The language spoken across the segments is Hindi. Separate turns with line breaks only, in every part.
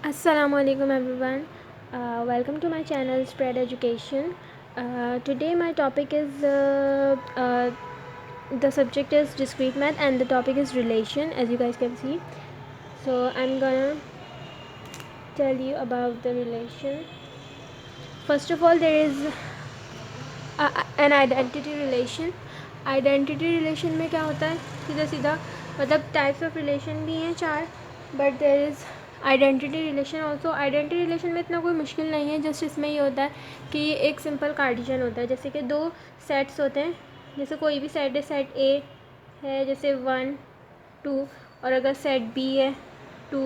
Assalamualaikum everyone. Welcome to my channel Spread Education. Today my topic is the subject is discrete math and the topic is relation, as you guys can see. So I'm gonna tell you about the relation. First of all, there is an identity relation. Identity relation में क्या होता है, सीधा सीधा मतलब टाइप्स ऑफ रिलेशन भी हैं 4, but there is identity relation also. Identity relation में इतना कोई मुश्किल नहीं है, जस्ट इसमें ये होता है कि ये एक सिंपल कार्टेशियन होता है. जैसे कि 2 सेट्स होते हैं, जैसे कोई भी सेट है, सेट ए है जैसे 1 2, और अगर सेट बी है 2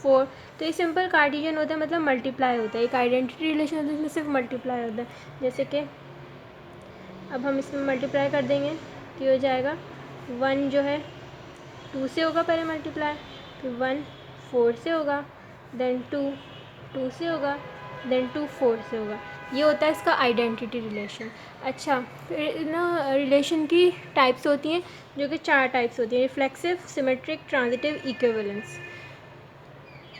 4, तो ये सिंपल कार्टेशियन होता है, मतलब मल्टीप्लाई होता है. एक आइडेंटिटी रिलेशन होता है जिसमें सिर्फ मल्टीप्लाई होता है. जैसे कि अब हम इसमें मल्टीप्लाई कर देंगे तो ये हो जाएगा 1 जो है 2 से होगा पहले मल्टीप्लाई, फिर 1 4 से होगा, देन 2 2 से होगा, देन 2 4 से होगा. ये होता है इसका आइडेंटिटी रिलेशन. अच्छा, फिर ना रिलेशन की टाइप्स होती हैं, जो कि 4 टाइप्स होती हैं: reflexive, symmetric, transitive, equivalence.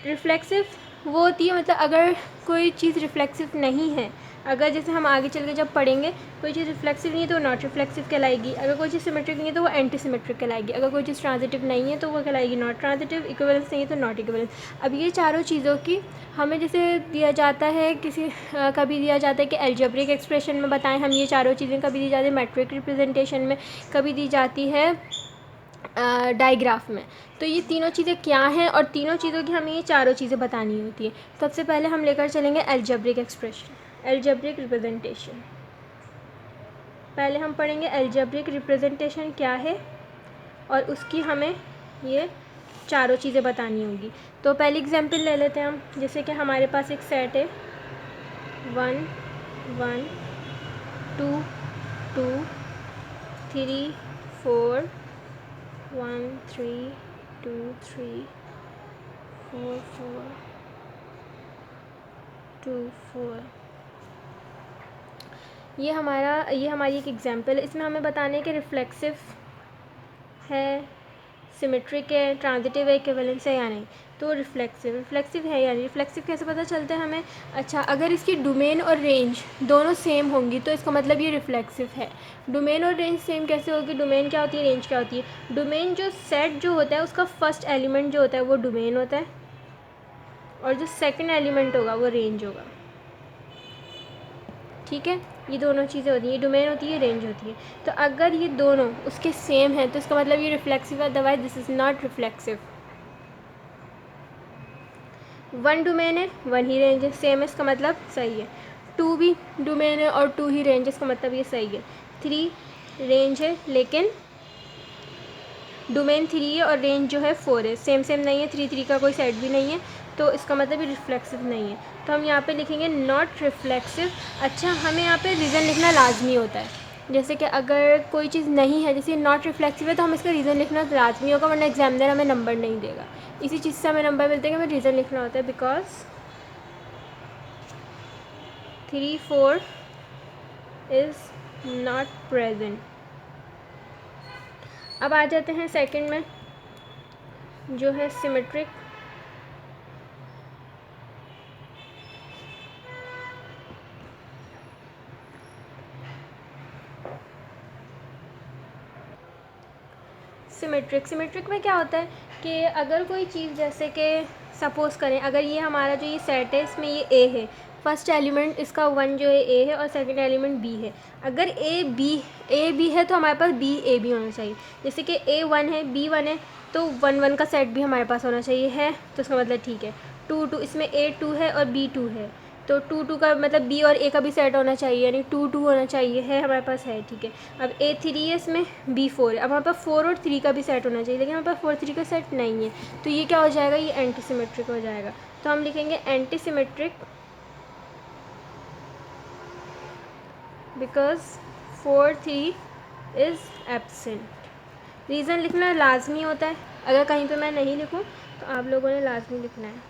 Reflexive वो होती है, मतलब अगर कोई चीज़ रिफ्लेक्सिव नहीं है, अगर जैसे हम आगे चल के जब पढ़ेंगे कोई चीज़ रिफ्लेक्सिव नहीं है तो नॉट रिफ्लेक्सिव कहलाएगी. अगर कोई चीज़ सिमेट्रिक नहीं है तो वो एंटी सिमेट्रिक कहलाएगी. अगर कोई चीज़ ट्रांजिटिव नहीं है तो वो कहलाएगी नॉट ट्रांजिटिव. इक्विवेलेंस नहीं है तो नॉट इक्विवेलेंस. अब ये चारों चीज़ों की हमें जैसे दिया जाता है कभी दिया जाता है कि अलजेब्रिक एक्सप्रेशन में बताएं हम ये चारों चीज़ें, कभी दी जाती है मैट्रिक रिप्रेजेंटेशन में, कभी दी जाती है डायग्राफ में. तो ये तीनों चीज़ें क्या हैं और तीनों चीज़ों की हमें ये चारों चीज़ें बतानी होती है. सबसे पहले हम लेकर चलेंगे अलजेब्रिक एक्सप्रेशन, अलजेब्रिक रिप्रेजेंटेशन. पहले हम पढ़ेंगे अलजेब्रिक रिप्रेजेंटेशन क्या है और उसकी हमें ये चारों चीज़ें बतानी होगी. तो पहली एग्जांपल ले लेते हैं हम. जैसे कि हमारे पास एक सेट है 1 1 2 2 3 4 1 3 2 3 4 4 2 4. ये हमारी एक एग्जांपल है. इसमें हमें बताना है कि रिफ्लेक्सिव है, सिमेट्रिक है, ट्रांजिटिव है, इक्विवेलेंस है या नहीं. तो रिफ्लेक्सिव है या नहीं. रिफ्लेक्सिव कैसे पता चलता है हमें? अच्छा, अगर इसकी डोमेन और रेंज दोनों सेम होंगी तो इसका मतलब ये रिफ्लेक्सिव है. डोमेन और रेंज सेम कैसे होगी? डोमेन क्या होती है, रेंज क्या होती है? डोमेन जो सेट जो होता है उसका फर्स्ट एलिमेंट जो होता है वो डोमेन होता है, और जो सेकंड एलिमेंट होगा वो रेंज होगा. ठीक है, ये दोनों चीज़ें होती हैं, ये डोमेन होती है, रेंज होती है. तो अगर ये दोनों उसके सेम हैं तो इसका मतलब ये रिफ्लेक्सिव है, otherwise this is not reflexive. 1 domain है 1 ही रेंज है, सेम है, इसका मतलब सही है. 2 भी डोमेन है और 2 ही रेंज है, इसका मतलब ये सही है. 3 रेंज है लेकिन डोमेन 3 है और रेंज जो है 4 है, सेम नहीं है, 3 का कोई सेट भी नहीं है, तो इसका मतलब ये रिफ्लेक्सिव नहीं है. तो हम यहाँ पे लिखेंगे नॉट रिफ्लेक्सिव. अच्छा, हमें यहाँ पे रीज़न लिखना लाजमी होता है. जैसे कि अगर कोई चीज़ नहीं है, जैसे नॉट रिफ्लेक्सिव है, तो हम इसका रीज़न लिखना लाजमी होगा, वरना एग्जामिनर हमें नंबर नहीं देगा. इसी चीज़ से हमें नंबर मिलते हैं कि हमें रीज़न लिखना होता है. Because 3 4 is not present. अब आ जाते हैं सेकंड में, जो है सिमेट्रिक. सिमेट्रिक में क्या होता है कि अगर कोई चीज़, जैसे कि सपोज़ करें अगर ये हमारा जो ये सेट है इसमें ये ए है, फर्स्ट एलिमेंट इसका 1 जो है ए है और सेकंड एलिमेंट बी है. अगर ए बी है तो हमारे पास बी ए भी होना चाहिए. जैसे कि ए 1 है, बी 1 है, तो 1 1 का सेट भी हमारे पास होना चाहिए है, तो इसका मतलब ठीक है. 2 2 इसमें ए 2 है और बी 2 है, तो 2 2 का मतलब बी और ए का भी सेट होना चाहिए, यानी 2 2 होना चाहिए, है हमारे पास, है. ठीक है. अब ए 3 है, इसमें बी 4 है. अब हमारे पास 4 और 3 का भी सेट होना चाहिए, लेकिन हमारे पास 4 3 का सेट नहीं है, तो ये क्या हो जाएगा, ये एंटी सिमेट्रिक हो जाएगा. तो हम लिखेंगे anti symmetric because 4 3 is absent. Reason लिखना लाजमी होता है, अगर कहीं पे मैं नहीं लिखूँ तो आप लोगों ने लाजमी लिखना है.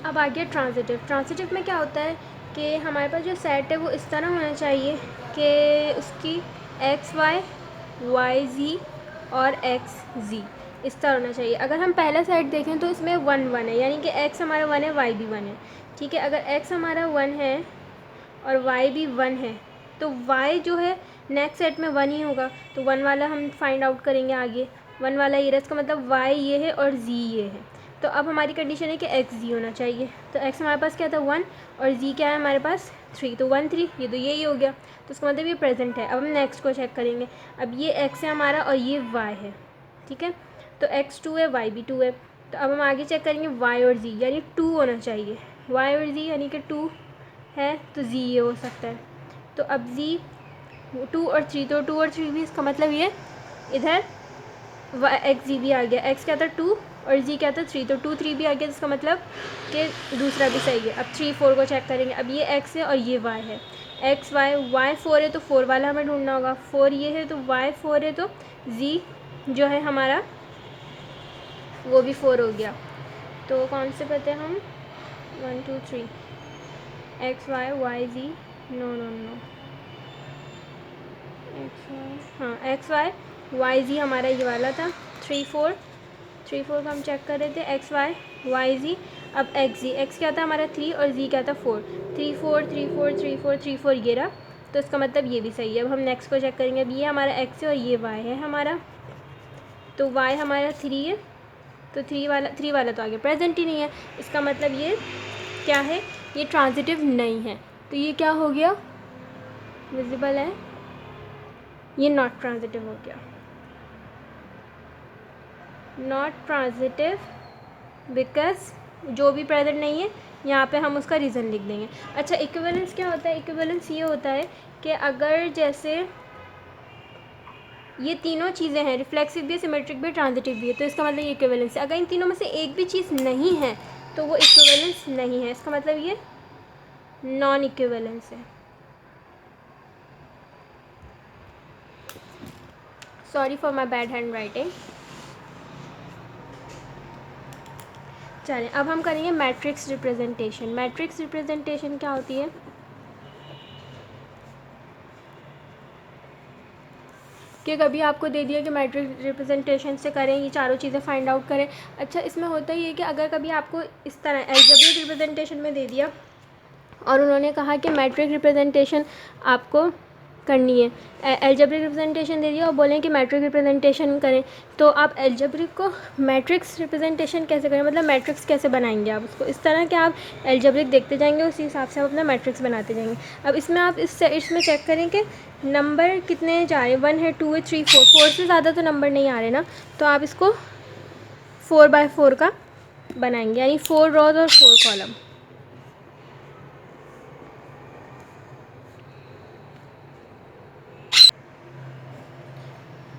अब आ गया ट्रांजिटिव में क्या होता है कि हमारे पास जो सेट है वो इस तरह होना चाहिए कि उसकी एक्स वाई, वाई जी और एक्स जी, इस तरह होना चाहिए। अगर हम पहला सेट देखें तो इसमें 1 1 है, यानी कि x हमारा 1 है, y भी 1 है, ठीक है। अगर x हमारा 1 है और y भी 1 है तो y जो है नेक्स्ट सेट में 1 ही होगा, तो 1 वाला हम फाइंड आउट करेंगे आगे। 1 वाला ये रहा, इसका मतलब y ये है और z ये है। तो अब हमारी कंडीशन है कि x z होना चाहिए। तो x हमारे पास क्या था 1 और z क्या है हमारे पास 3, तो 1 3, ये तो यही हो गया, तो इसका मतलब ये प्रेजेंट है। अब हम नेक्स्ट को चेक करेंगे। अब ये x है हमारा और ये y है, ठीक है। तो x 2 है, y भी 2 है। तो अब हम आगे चेक करेंगे y और z, यानी 2 होना चाहिए। y और z यानी कि 2 है तो z ये हो सकता है। तो अब z 2 और 3, तो 2 और 3 भी, इसका मतलब ये इधर एक्स जी भी आ गया। एक्स क्या था 2 और जी क्या था 3, तो 2 3 भी आ गया, जिसका मतलब कि दूसरा भी सही है। अब 3 4 को चेक करेंगे। अब ये एक्स है और ये वाई है, एक्स वाई 4 है तो 4 वाला हमें ढूंढना होगा। 4 ये है तो वाई 4 है, तो जी जो है हमारा वो भी 4 हो गया। तो कौन से पते हम 1 2 3 x y z, no no no, x y, हाँ एक्स वाई जी हमारा ये वाला था। 3 4 को हम चेक कर रहे थे, एक्स वाई जी। अब एक्स जी, एक्स क्या था हमारा 3 और जी क्या था 4, 3 4 3 4 3 4 3 4 ये रहा, तो इसका मतलब ये भी सही है। अब हम नेक्स्ट को चेक करेंगे। अब ये हमारा एक्स है और ये वाई है हमारा, तो वाई हमारा 3 है, तो 3 वाला तो आगे प्रेजेंट ही नहीं है, इसका मतलब ये क्या है, ये ट्रांजिटिव नहीं है। तो ये क्या हो गया, विजिबल है, ये नॉट ट्रांजिटिव हो गया, नॉट ट्रांजिटिव, बिकॉज जो भी प्रेजेंट नहीं है यहाँ पे हम उसका रीज़न लिख देंगे। अच्छा, इक्विवेलेंस क्या होता है, इक्विवेलेंस ये होता है कि अगर जैसे ये तीनों चीज़ें हैं, रिफ्लेक्सिव भी है, सिमेट्रिक भी है, ट्रांजिटिव भी है, तो इसका मतलब ये इक्विवेलेंस है। अगर इन तीनों में से एक भी चीज़ नहीं है तो वो इक्विवेलेंस नहीं है, इसका मतलब ये नॉन इक्विवेलेंस है। Sorry for my bad hand writing. चलिए अब हम करेंगे मैट्रिक्स रिप्रेजेंटेशन। मैट्रिक्स रिप्रेजेंटेशन क्या होती है, कि कभी आपको दे दिया कि मैट्रिक्स रिप्रेजेंटेशन से करें, ये चारों चीज़ें फाइंड आउट करें। अच्छा, इसमें होता ही है कि अगर कभी आपको इस तरह एल्जेब्रिक रिप्रेजेंटेशन में दे दिया और उन्होंने कहा कि मैट्रिक रिप्रेजेंटेशन आपको करनी है, एल्जेब्रिक रिप्रेजेंटेशन दे दिया और बोलें कि मैट्रिक रिप्रेजेंटेशन करें, तो आप एल्जेब्रिक को मैट्रिक्स रिप्रेजेंटेशन कैसे करें, मतलब मैट्रिक्स कैसे बनाएंगे आप उसको, इस तरह के आप एल्जेब्रिक देखते जाएंगे, उसी हिसाब से आप अपना मैट्रिक्स बनाते जाएंगे। अब इसमें आप इसमें चेक करें कि नंबर कितने जा रहे हैं, 1 है 2 है 3 4 से ज़्यादा तो नंबर नहीं आ रहे ना, तो आप इसको 4x4 का बनाएंगे, यानी 4 रोज और 4 कॉलम।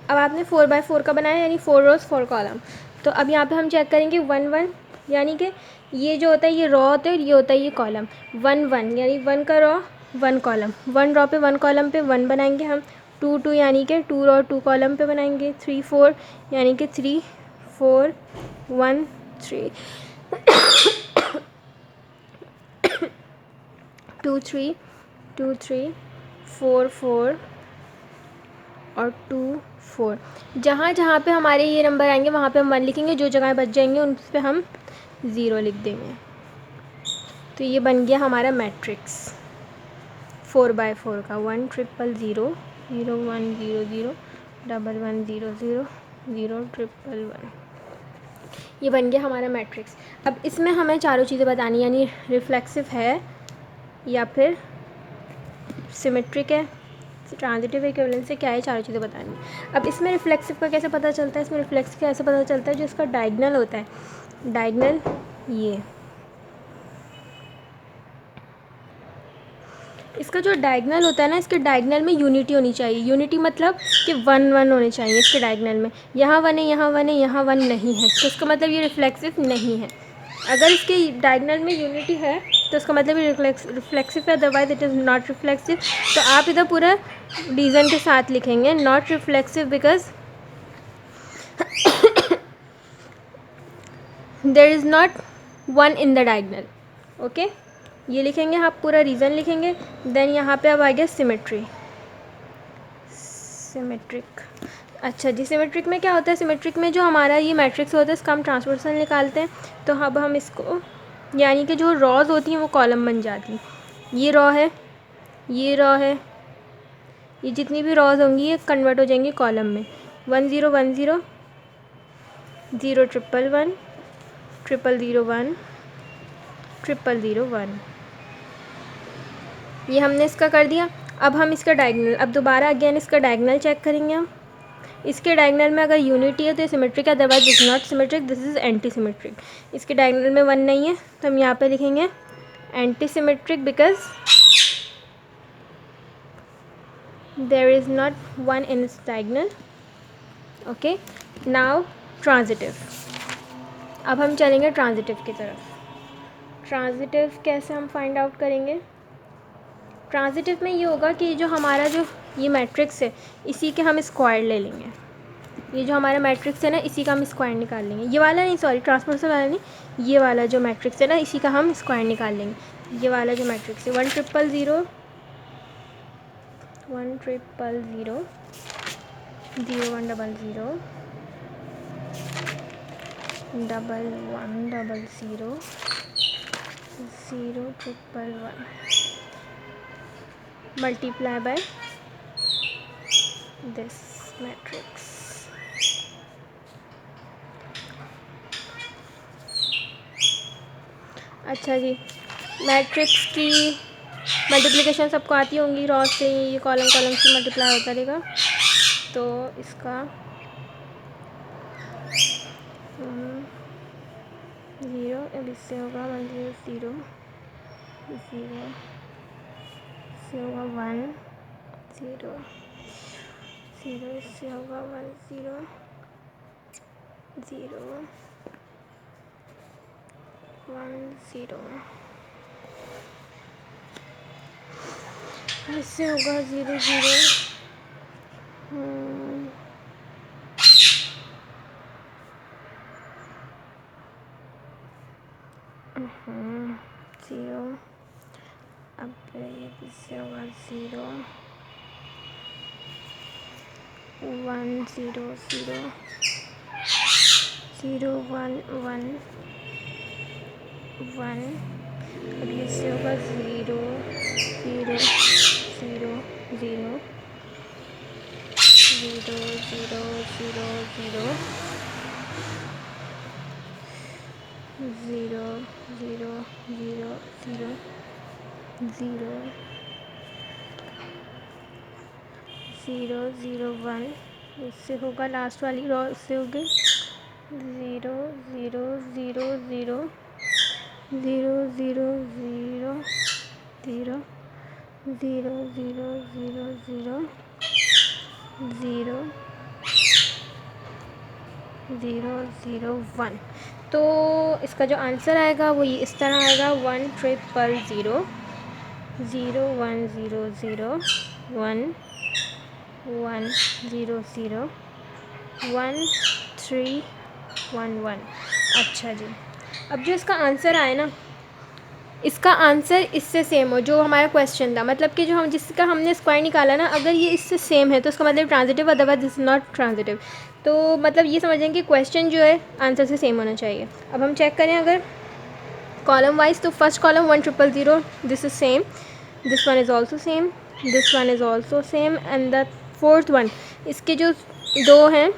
अब आपने 4x4 का बनाया, यानी 4 रोज 4 कॉलम। तो अब यहाँ पे हम चेक करेंगे 1 1, यानी कि ये जो होता है ये रॉ होता है और ये होता है ये कॉलम। 1 1 यानी 1 का रॉ 1 कॉलम, 1 रॉ पे 1 कॉलम पे 1 बनाएंगे हम। 2 2 यानी कि 2 रॉ 2 कॉलम पे बनाएंगे। 3 4 यानी कि 3 4 1 3 2 3 2 3 4 4 और 2 4। जहाँ जहाँ पे हमारे ये नंबर आएंगे वहाँ पे हम 1 लिखेंगे, जो जगह बच जाएंगे उन पर हम 0 लिख देंगे। तो ये बन गया हमारा मैट्रिक्स 4x4 का, 1 0 0 0 1 0 0 1 1 0 0 0 1 1 ये बन गया हमारा मैट्रिक्स। अब इसमें हमें चारों चीज़ें बतानी, यानी रिफ्लेक्सिव है या फिर सिमेट्रिक है, ट्रांजिटिव इक्विवेलेंस से क्या है, चारों चीज़ें बतानी। अब इसमें रिफ्लेक्सिव का कैसे पता चलता है, इसमें रिफ्लेक्सिव का ऐसे पता चलता है जो इसका डायगनल होता है, डायगनल ये, इसका जो डायगनल होता है ना, इसके डायगनल में यूनिटी होनी चाहिए। यूनिटी मतलब कि 1 1 होने चाहिए इसके डायगनल में। यहाँ 1 है, यहाँ 1 है, यहाँ 1 नहीं है, तो इसका मतलब ये रिफ्लेक्सिव नहीं है। अगर इसके डायगनल में यूनिटी है तो इसका मतलब ये रिफ्लेक्सिव है, otherwise it is not reflexive. तो आप इधर पूरा रीज़न के साथ लिखेंगे, not reflexive because there is not 1 in the diagonal. Okay, ये लिखेंगे, आप पूरा रीज़न लिखेंगे। देन यहाँ पे अब आ गया सिमेट्री, सिमेट्रिक। अच्छा जी, सिमेट्रिक में क्या होता है, सिमेट्रिक में जो हमारा ये मैट्रिक्स होता है इसका हम ट्रांसपोर्टेशन निकालते हैं। तो अब हम इसको, यानी कि जो रॉज होती हैं वो कॉलम बन जाती हैं। ये रॉ है, ये रॉ है, ये जितनी भी रॉज होंगी ये कन्वर्ट हो जाएंगी कॉलम में। 1 0 1 0 0 ट्रिपल 1 ट्रिपल 0 1 ट्रिपल 0 1। ये हमने इसका कर दिया। अब हम इसका डायगोनल, अब दोबारा अगेन इसका डायगोनल चेक करेंगे हम। इसके डायगोनल में अगर यूनिटी है तो ये सिमेट्रिक है, otherwise this is not symmetric, this is anti symmetric. इसके डायगोनल में 1 नहीं है तो हम यहाँ पे लिखेंगे anti symmetric because there is not 1 in its diagonal. Okay, now transitive. अब हम चलेंगे ट्रांजिटिव की तरफ। ट्रांजिटिव कैसे हम फाइंड आउट करेंगे? ट्रांजिटिव में ये होगा कि जो हमारा जो ये मैट्रिक्स है इसी के हम स्क्वायर ले लेंगे। ये जो हमारा मैट्रिक्स है ना इसी का हम स्क्वायर निकाल लेंगे। ये वाला नहीं, सॉरी ट्रांसपोर्टेशन वाला नहीं, ये वाला जो मैट्रिक्स है ना इसी का हम स्क्वायर निकाल लेंगे। ये वाला जो मैट्रिक्स है 1 0 0 1 0 0 0 1 0 0 1 1 0 0 1 1 multiply by this matrix। अच्छा जी, मैट्रिक्स की मल्टीप्लिकेशन सबको आती होंगी, रॉ से ये कॉलम कॉलम से मल्टीप्लाई होता रहेगा। तो इसका 0, अब इससे होगा 1 0 0 0 से होगा 1 0 0, इससे होगा 1 0 0 1 0, इससे होगा 0 0 0। अब इससे होगा 0 1 0 0 0 1 1 1। अब इससे होगा 0 0 0 0 0 0 0 0 0 0 0 0 0 0 0 1। इससे होगा लास्ट वाली रॉ, इससे होगी 0 0 0 0 0 0 0 0 0 0 0 0 0 0 0 1। तो इसका जो आंसर आएगा वो ये इस तरह आएगा 1 0 0 0 1 0 0 1 1 0 0 1 3 1 1। अच्छा जी, अब जो इसका आंसर आए ना, इसका आंसर इससे सेम हो जो हमारा क्वेश्चन था, मतलब कि जो हम जिसका हमने स्क्वायर निकाला ना, अगर ये इससे सेम है तो उसका मतलब transitive, otherwise this is not transitive. तो मतलब ये समझें कि क्वेश्चन जो है आंसर से सेम होना चाहिए। अब हम चेक करें अगर कॉलम वाइज, तो first column 1 0 0 this is same, this one is also same, this one is also same, and the fourth one, इसके जो दो हैं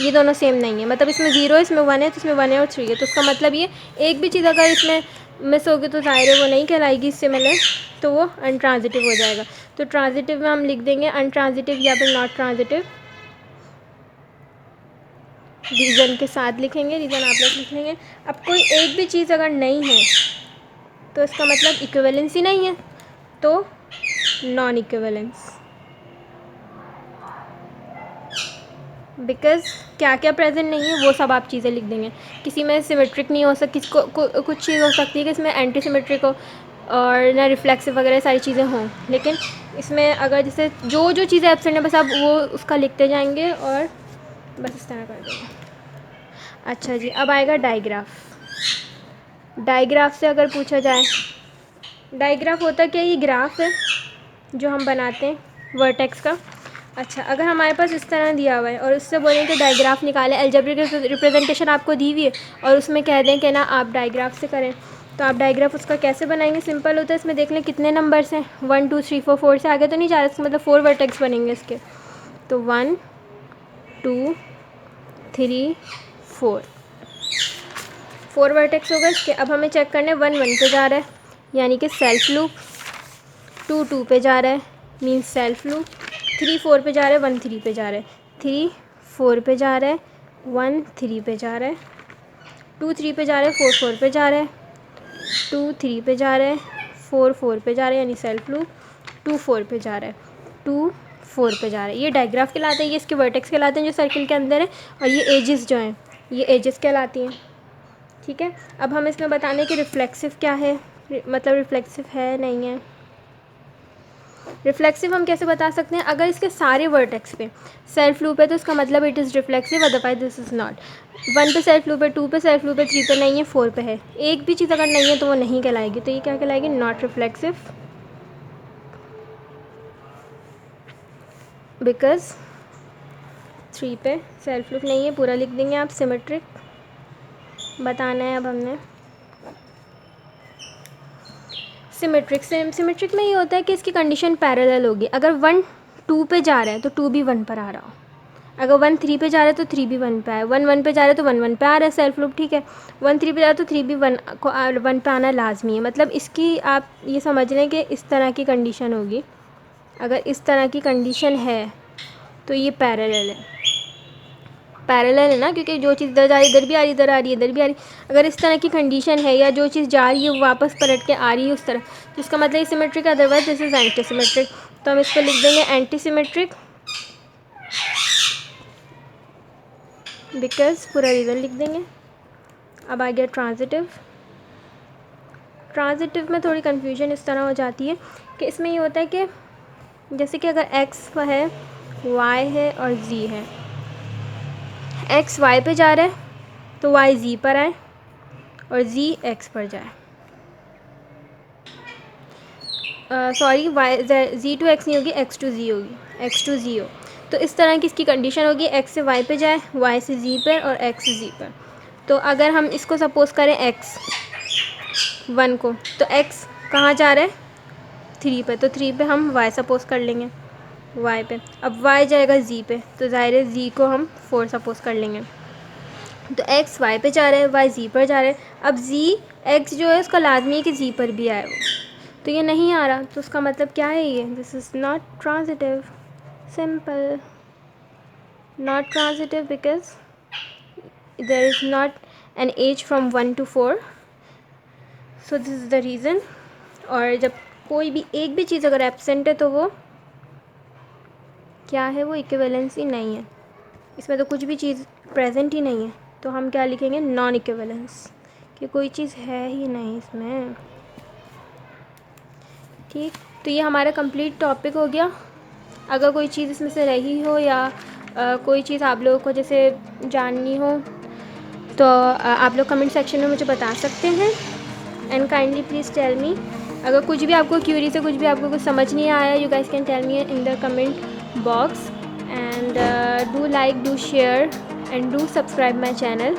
ये दोनों सेम नहीं है, मतलब इसमें 0 है, इसमें 1 है, तो इसमें 1 है और 3 है। तो उसका मतलब ये एक भी चीज़ अगर इसमें मिस होगी तो ज़ाहिर है वो नहीं कहलाएगी सिमिलर, तो वो अनट्रांजिटिव हो जाएगा। तो ट्रांजिटिव में हम लिख देंगे अनट्रांजिटिव या फिर नॉट ट्रांजिटिव, रीज़न के साथ लिखेंगे, रीज़न आप लोग लिख लेंगे। अब कोई एक भी चीज़ अगर नहीं है तो इसका मतलब इक्विवेलेंस ही नहीं है, तो नॉन इक्विवेलेंस। बिकॉज क्या क्या प्रेजेंट नहीं है वो सब आप चीज़ें लिख देंगे। किसी में सिमेट्रिक नहीं हो सकती, कुछ चीज़ हो सकती है कि इसमें एंटी सिमेट्रिक हो और ना रिफ्लेक्सिव वगैरह सारी चीज़ें हों, लेकिन इसमें अगर जैसे जो जो चीज़ें एब्सेंट है बस आप वो उसका लिखते जाएंगे और बस इस तरह कर देंगे। अच्छा जी, अब आएगा डायग्राफ। डायग्राफ से अगर पूछा जाए, डायग्राफ होता क्या, ये ग्राफ है जो हम बनाते हैं वर्टेक्स का। अच्छा, अगर हमारे पास इस तरह दिया हुआ है और उससे बोलें कि डायग्राफ निकालें, अलजेब्रिक रिप्रेजेंटेशन आपको दी हुई है और उसमें कह दें कि ना आप डायग्राफ से करें, तो आप डायग्राफ उसका कैसे बनाएंगे? सिंपल होता है, इसमें देख लें कितने नंबर्स हैं, 1 2 3 4, 4 से आगे तो नहीं जा रहा, इसका मतलब 4 वर्टेक्स बनेंगे इसके। तो 1 2 3 4 4 वर्टेक्स हो गए इसके। अब हमें चेक करना है 1 1 पे जा रहा है यानी कि सेल्फ लूप, 2 2 पे जा रहा है मीन्स सेल्फ लूप, 3 4 पे जा रहा है, 1 3 पे जा रहा है, 3 4 पे जा रहा है, 1 3 पे जा रहा है, 2 3 पे जा रहा है, 4 4 पे जा रहा है, 2 3 पे जा रहा है, 4 4 पे जा रहा है यानी सेल्फ लूप, 2 4 पे जा रहा है, 2 4 पे जा रहा है। ये डायग्राफ कहलाते हैं, ये इसके वर्टेक्स कहलाते हैं जो सर्किल के अंदर है, और ये एजेस जो हैं ये एजेस कहलाती हैं। ठीक है, अब हम इसमें बताने कि रिफ्लेक्सिव क्या है, मतलब रिफ्लेक्सिव है नहीं है। रिफ्लेक्सिव हम कैसे बता सकते हैं? अगर इसके सारे वर्टेक्स पे सेल्फ लूप है तो इसका मतलब it is reflexive, otherwise this is not. 1 पे सेल्फ लूप है, 2 पे सेल्फ लूप है, 3 पे नहीं है, 4 पे है, एक भी चीज़ अगर नहीं है तो वो नहीं कहलाएगी। तो ये क्या कहलाएगी? नॉट रिफ्लेक्सिव, बिकॉज 3 पे सेल्फ लूप नहीं है। पूरा लिख देंगे आप। सिमेट्रिक बताना है अब हमने। सिमेट्रिक में ये होता है कि इसकी कंडीशन पैरेलल होगी। अगर 1 2 पे जा रहा है तो 2 भी 1 पर आ रहा हो, अगर 1 3 पे जा रहा है तो 3 भी 1 पे आए, 1 1 पे जा रहा है तो 1 1 पे आ रहा है सेल्फ लूप। ठीक है, 1 3 पे जा रहा है तो 3 भी 1 पे आना लाजमी है। मतलब इसकी आप ये समझ लें कि इस तरह की कंडीशन होगी। अगर इस तरह की कंडीशन है तो ये पैरेलल है। पैरेलल है ना, क्योंकि जो चीज़ इधर जा रही है इधर भी आ रही, इधर आ रही है इधर भी आ रही। अगर इस तरह की कंडीशन है या जो चीज़ जा रही है वो वापस पलट के आ रही है उस तरह, तो इसका मतलब symmetric, otherwise this is anti symmetric. तो हम इसको लिख देंगे एंटी सिमेट्रिक, बिकॉज पूरा रीज़न लिख देंगे। अब आ गया ट्रांजिटिव। ट्रांजिटिव में थोड़ी कन्फ्यूजन इस तरह हो जाती है कि इसमें ये होता है कि जैसे कि अगर x है, y है और z है, x y पे जा रहा है तो y z पर आए और z x पर जाए। Sorry, y z to x नहीं होगी, x टू z होगी, x टू z हो। तो इस तरह की इसकी कंडीशन होगी, x से y पे जाए, y से z पर और x से z पर। तो अगर हम इसको सपोज़ करें x 1 को, तो x कहाँ जा रहा है? 3 पे, तो 3 पे हम y सपोज़ कर लेंगे, y पे। अब y जाएगा z पे, तो ज़ाहिर है z को हम 4 सपोज़ कर लेंगे। तो x y पे जा रहा है, y z पर जा रहा है। अब z x जो है उसका लाजमी है कि z पर भी आए वो, तो ये नहीं आ रहा, तो उसका मतलब क्या है? ये this is not transitive. Simple, not transitive because there is not an edge from 1 to 4, so this is the reason. और जब कोई भी एक भी चीज़ अगर एब्सेंट है तो वो क्या है? वो इक्विवेलेंसी नहीं है। इसमें तो कुछ भी चीज़ प्रेजेंट ही नहीं है, तो हम क्या लिखेंगे? नॉन इक्विवेलेंस, कि कोई चीज़ है ही नहीं इसमें। ठीक, तो ये हमारा कंप्लीट टॉपिक हो गया। अगर कोई चीज़ इसमें से रही हो या कोई चीज़ आप लोगों को जैसे जाननी हो तो आप लोग कमेंट सेक्शन में मुझे बता सकते हैं। And kindly please tell me, अगर कुछ भी आपको क्यूरी से कुछ भी आपको कुछ समझ नहीं आया, you guys can tell me in the comment box. And do like, do share and do subscribe my channel.